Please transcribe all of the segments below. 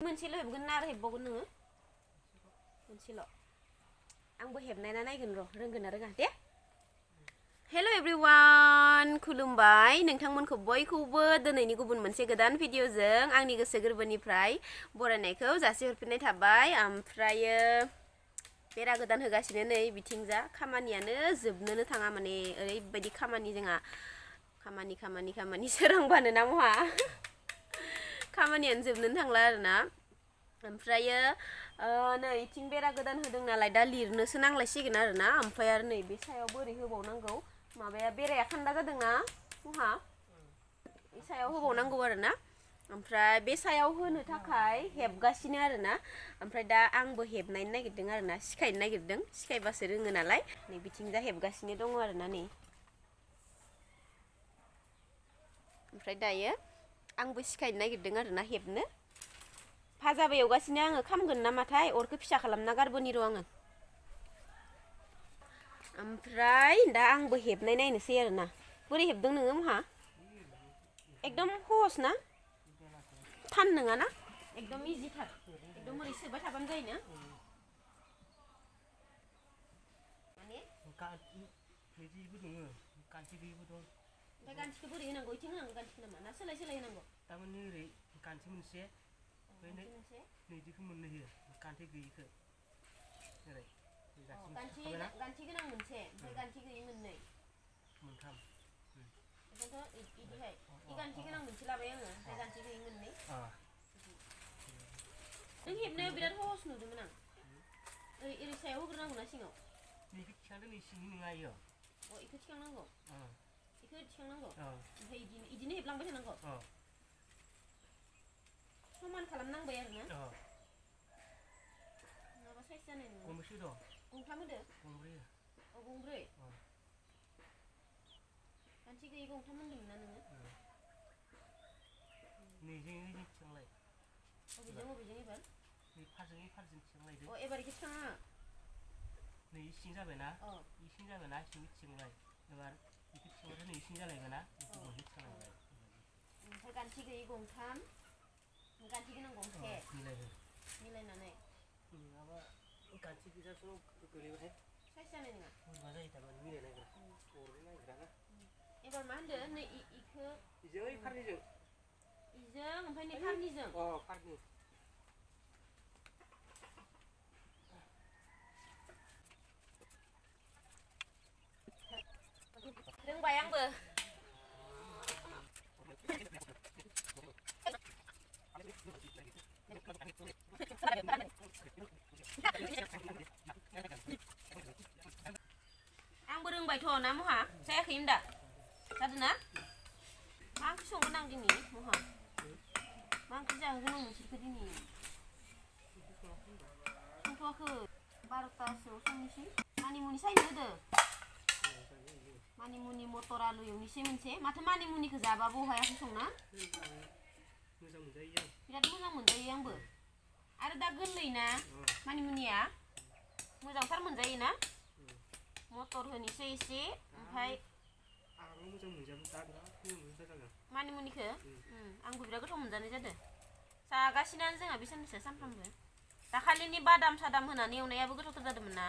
मोनसेल' हेबगोन ना आरो हेबबावगोन नोङो मोनसेल' आंबो हेबनायना नायगोन र' रोंगोन ना रोङा दे हेल' एभ्रिवान खुलुमबाय नोंथांमोनखौ बयखौबो दिनैनि गुबुन मोनसे गोदान भिडिअजों आंनि गोसो गोरबोनिफ्राय बरायनायखौ जासिहरफिननाय थाबाय ओमफ्रायो बेरा गोदान होगासिनो नै बिथिंजा खामानियानो जोबनोनो थाङा माने ओरैबायदि खामानि जोंहा खामानि सोरांबानो ना महा खामानियानो जोबनोनो थांला आरोना ओमफ्रायो नै इथिं बेरा गोदान होदों नालाय दा लिरनोसो नांलायसिगोन आरोना ओमफ्राय आरो नै बे सायाव बोरै होबावनांगौ माबाया बेराया खान्दा जादोंना महा बे सायाव होबावनांगौ आरोना ओमफ्राय बे सायाव होनो थाखाय हेबगासिनो आरोना ओमफ्राय दा आंबो हेबनायनो नागिरदों आरोना सिखायनो नागिरदों सिखायबासो रोङो नालाय नै बिथिंजा हेबगासिनो दङ आरोना नै ओमफ्राय दायो आंबो सिखायनो नागिरदों आरोना हेबनो भाजाबो एवगासिनो आङो खामगोन नामाथाय अरखौ फिसा खालामना गारबोनि र' आङो ओमफ्राय दा आंबो हेबनाय नायनोसै आरोना बोरै हेबदों नोङो महा एकदम सहस ना थान नङा ना एकदम इजिथार एकदम ओरै सोबाय थाबानो जायोना माने बिदिबो दङ गान्थि गैयिबो दं ओमफ्राय गान्थिखौ बोरै होनांगौ इथिं होनांगौ गान्थिखौ नामा ना सोलाय होनांगौ थारमाने ओरै गान्थि मोनसे नैदिखौ मोननै होयो गान्थि गैयिखौ ओरै गान्थि गोनां मोनसे ओमफ्राय गान्थि गैयि मोननै मोनथाम ओंखायनोथ' इदिहाय इ गान्थि गोनां मोनसे लाबाय आङो ओमफ्राय गान्थि गैयि मोननै नों हेबनायाव बिराद सहस नुदोंमोन आं ओरै सायाव होग्रोनांगौ ना सिङाव नैखौ थिखांदो नै सिंनि नङा इयो इखौ थिखांनांगौ इखौ थिखांनांगौ ओमफ्राय इदिनो हेबलांबाय थानांगौ समान खालामनांबाय आरोना नङाबा साइज जानाय नङा गंबेसे दं गंथाम होदो गंब्रै गंब्रै गान्थि गैयि गंथाम होनदोंमोन ना नोङो नैजों थिखांलाय बबेजों एबार नै फारजों थिखांलायदो एबार इखौ थिखाङा नै सिं जाबायना सिं जाबायना सिंनि थिखांलाय एबार इखौ थिखांबाथाय नै सिं जालायबायना इखौ गंसे थिखांलायबाय ओमफ्राय गान्थि गैयि गंथाम गान्थि गोनां गंसे मिलायनानै नङाबा गान्थि गोजाखौ गोलैबाथाय साइज जानाय नङा बोरैबा जायो थारमाने मिलायनो नागिरा अरनो नागिरा ना एबार मा होनदो नै इखौ इजों ओइ फारनैजों इजों ओमफ्राय नै फारनैजों फारनै रोंबाय आंबो आंबो रोंबायथ' ना महा जायाखै होनदा जादों ना मा ओंख्रि संगोन आं दिनै महा मा ओंख्रि जाहोगोन आं नोंसोरखौ दिनै संथ'वाखै 12थासोआव संनोसै मानिमुनि सायनो होदो मानिमुनि मटर आलु एवनोसै मोनसे माथो मानिमुनिखौ जाबाबो हायाखै संना मोजां मोनजायो बिराद मोजां मोनजायो आंबो आरो दा गोरलै ना मानिमुनिया मोजांथार मोनजायो ना मटर होनोसै एसे ओमफ्राय आंबो मोजां मोनजायो दा बिराद मोजां मोनजादों मानिमुनिखौ आंबो बिराद गोथाव मोनजानाय जादों जागासिनो जोंहा बे साननैसो सानफ्रामबो दाखालिनि बादाम सादाम होनानै एवनायाबो गोथावथार जादोंमोन ना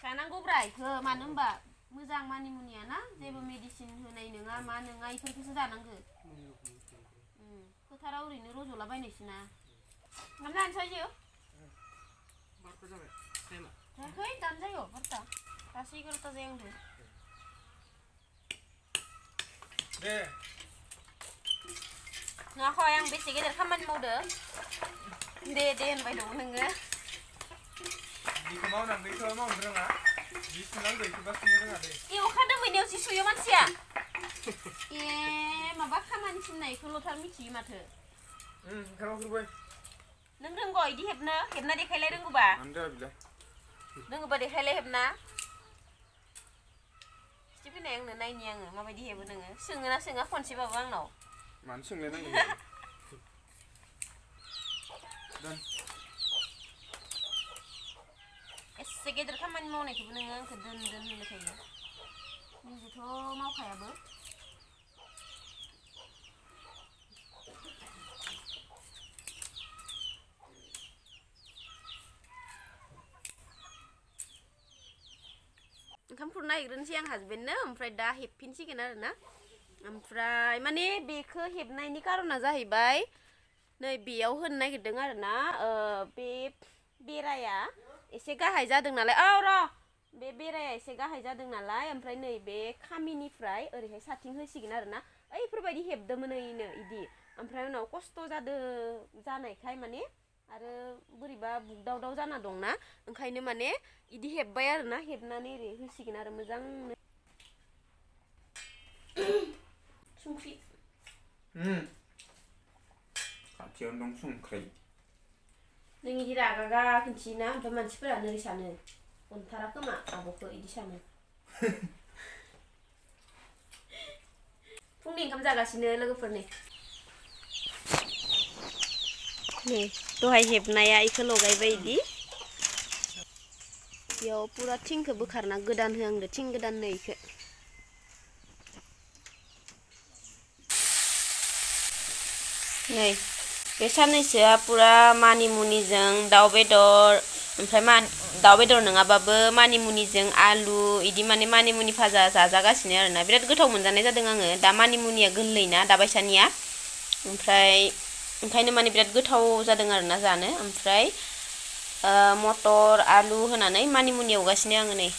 जानांगौब्रा इखौ मानो होनबा मोजां मानिमुनिया ना जेबो मेडिसिन होनाय नङा मा नङा इफोरखौसो जानांगौ फोथाराव ओरैनो रज'लाबायनायसो ना ओंखाम जानोसै जिउ जायाखै दानो जायो 12ता दासो 11ता जायांदो दे नाखय आं बेसे गेदेर खामानि मावदो दे होनबाय दं नोङो बिखौ मावनो रोङा जि सुनांगौ इखौबा सुनो रोङा दे एवखादों मैनायाव जि सुयो मानसिया ए माबा खामानि थिननायखौल'थार मिथियो माथो ओंखारबाय नों रोंगौ इदि हेबना देखायलाय रोंगौबा रोङोबा देखायलाय हेबना खिथि फैनाय आंनो नायनि आङो माबायदि हेबो नोङो सोङोना सोङा खनसेबाबो आंनाव मानो सोंलायनांगौ एसे गेदेर खामानि मावनायखौबो नोङो आंखौ दोन होनबाय थायो निजेथ' मावखायाबो खुरना हैग्रोनोसै आं हासबेन्डनो ओमफ्राय दा हेबफिनसिगोन आरो ना ओमफ्राय माने बेखौ हेबनायनि कारना जाहैबाय नै बेयाव होनो नागिरदों आरो ना बे बेराया एसे गाहाय जादों नालाय बे बेराया एसे गाहाय जादों नालाय ओमफ्राय नै बे खामिनिफ्राय ओरैहाय साथिं होसिगोन आरो ना ओइफोरबायदि हेबदोंमोन ओइनो इदि ओमफ्राय उनाव खस्थ' जानायखाय माने आरो बोरैबा बुगदावदाव जाना दंना ओंखायनो माने इदि हेबबाय आरो ना हेबनानै ओरै होसिगोन आरो मोजांनो संख्रि खाथियावनो दं संख्रि नों इदि रागा खिन्थियोना ओमफ्राय मानसिफोरा नोरै सानो अनथारा खोमा आब'खौ इदि सानो फुंनि ओंखाम जागासिनो लोगोफोरनि नै दहाय हेबनाया इखौ लगायबाय इदि बेयाव पुरा थिंखौ बोखारना गोदान होआंदो थिं गोदान नै इखौ नै बे साननैसोआ पुरा मानिमुनिजों दाउ बेदर ओमफ्राय दाउ बेदर नङाबाबो मानिमुनिजों आलु इदि माने मानिमुनि भाजा जाजागासिनो आरोना बिराद गोथाव मोनजानाय जादों आङो दा मानिमुनिया गोरलैना दा बायसानिया ओमफ्राय ओंखायनो माने बिराद गोथाव जादों आरोना जानो ओमफ्राय मटर आलु होनानै मानिमुनि एवगासिनो आङो नै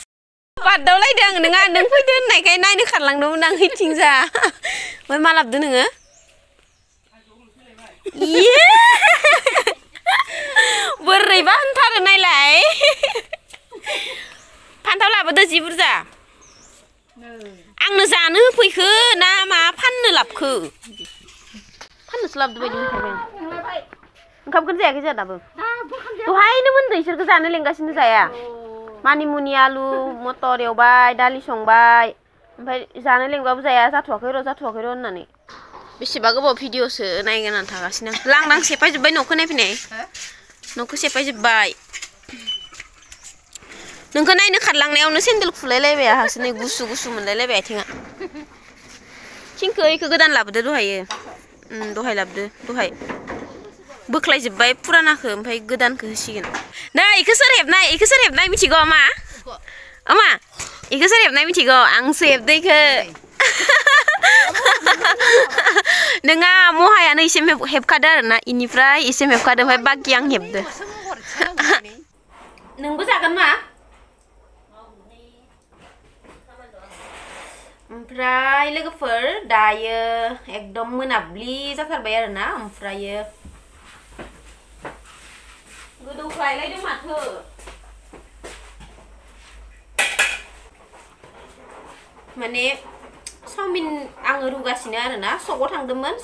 बादावलायदों आं नोङा नों फैदो होननायखाय नायनो खारलांदोंमोन आं हैथिंजा ओमफ्राय मा लाबोदो नोङो बोरैबा होनथारो नायलाय फान्थाव लाबोदो जि बुरजा आंनो जानो होफैखो ना मा फाननो लाबखो फाननोसो लाबोदो बायदि मोनथारबाय आं ओंखामखौनो जायाखै जोंहा दाबो दहायनो मोनदो इसोरखौ जानो लेंगासिनो जाया मानिमुनि आलु मटर एवबाय दालि संबाय ओमफ्राय जानो लेंबाबो जाया जाथ'वाखै र' होननानै बेसेबा गोबाव भिडिअसो नायगोनानै थागासिनो आं लांदां सेफायजोब्बाय न'खौ नायफैनाय न'खौ सेफायजोब्बाय नोंखौ नायनो खारलांनायावनो सेन्देल खुलायलायबाय आंहासो नै गुसु मोनलायलायबाय आथिङा थिंखौ इखौ गोदान लाबोदो दहायो दहाय लाबोदो दहाय बोख्लायजोब्बाय फुरानाखौ ओमफ्राय गोदानखौ होसिगोन नै इखौ सोर हेबनाय मिथिगौ मा इखौ सोर हेबनाय मिथिगौ आंसो हेबदो इखौ नोंहा महायानो इसे हेबखादो आरोना इनिफ्राय इसे हेबखादो ओमफ्राय बाखि आं हेबदो नोंबो जागोन मा ओमफ्राय लोगोफोर दायो एकदम मोनाब्लि जाथारबाय आरोना ओमफ्रायो गोदौख्लायलायदों माथो माने चाउमिन आङो रुगासिनो आरोना सगाव थांदोंमोन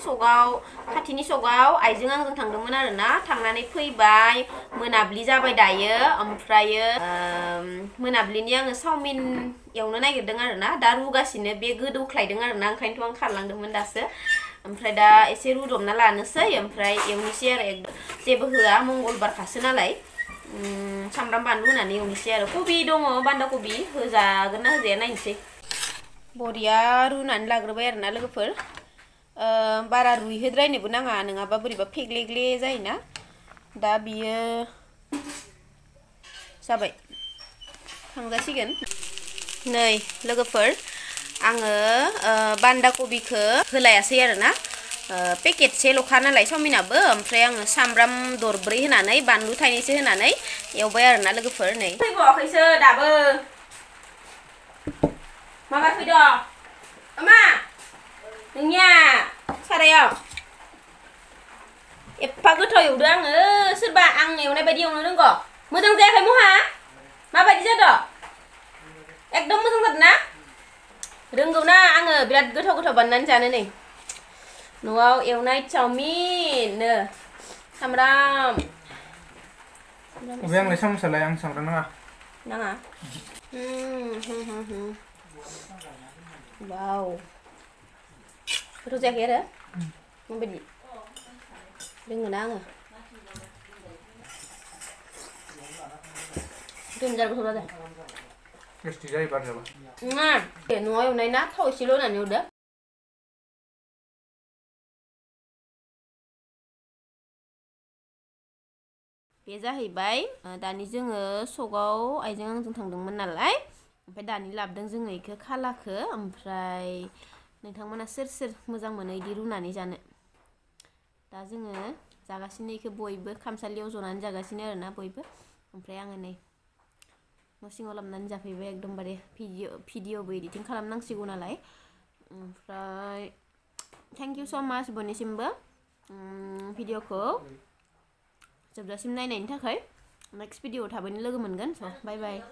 खाथिनि सगाव आइजों आंजों थांदोंमोन आरोना थांनानै फैबाय मोनाब्लि जाबाय दायो ओमफ्रायो मोनाब्लिनि आङो चाउमिन एवनो नागिरदों आरोना दा रुगासिनो बे गोदौख्लायदों आरोना ओंखायनोथ' आं खारलांदोंमोन दासो ओमफ्राय दा एसे रुदबना लानोसै ओमफ्राय एवनोसै आरो जेबो होआ मंगलबारखासो नालाय सामब्राम बानलु होनानै एवनोसै आरो कबि दङ बान्दा कबि होजागोन ना होजाया नायनोसै बरिया रुनानै लाग्रोबाय आरोना लोगोफोर बारा रुइहोद्रायनोबो नाङा नङाबा बोरैबा फेग्लेग्ले जायोना दा बियो जाबाय खांजासिगोन नै लोगोफोर आङो बान्दा कबिखौ होलायासै आरोना पेकेटसेल'खा नालाय चाउमिनाबो ओमफ्राय आङो सामब्राम दरब्रै होनानै बानलु थाइनैसो होनानै एवबाय आरोना लोगोफोर नै फैबावाखैसो दाबो माबा फैदो मा नोंनिया सारायाव एफा गोथाव एवदो आङो सोरबा आं एवनाय बायदि एवनो रोंगौ मोजां जायाखै महा माबायदि जादों एकदम मोजां जादों ना रोंगौ ना आङो बिराद गोथाव बानायनानै जानो नै न'आव एवनाय चाउमिन नो सामब्राम अबे आंलाय साम'सालाय आं सामब्राम नाङा वाव गोथाव जायाखै आरो माबायदि रोङो ना आङो दोनजार गोथाव जादों टेस्टि जायो बार जाबा न'आव एवनाय ना थाव एसेल' होनानै एवदो बे जाहैबाय दानि जोङो सगाव आइजों आंजों थांदोंमोन नालाय ओमफ्राय दानि लाबोदों जोङो इखो खालाखो ओमफ्राय नोंथांमोना सोर सोर मोजां मोनो इदि रुनानै जानो दा जोङो जागासिनो इखो बयबो खामसालियाव जनानै जागासिनो आरोना बयबो ओमफ्राय आङो नै न' सिङाव लाबोनानै जाफैबाय एकदमबारे भिडिअबो एडिटिं खालामनांसिगौ नालाय ओमफ्राय थेंक इउ स' माच बयनिसिमबो भिडिअखौ जोबजासिम नायनायनि थाखाय नेक्स्ट भिडिअआव थाबैनो लोगो मोनगोन स' बाय बाय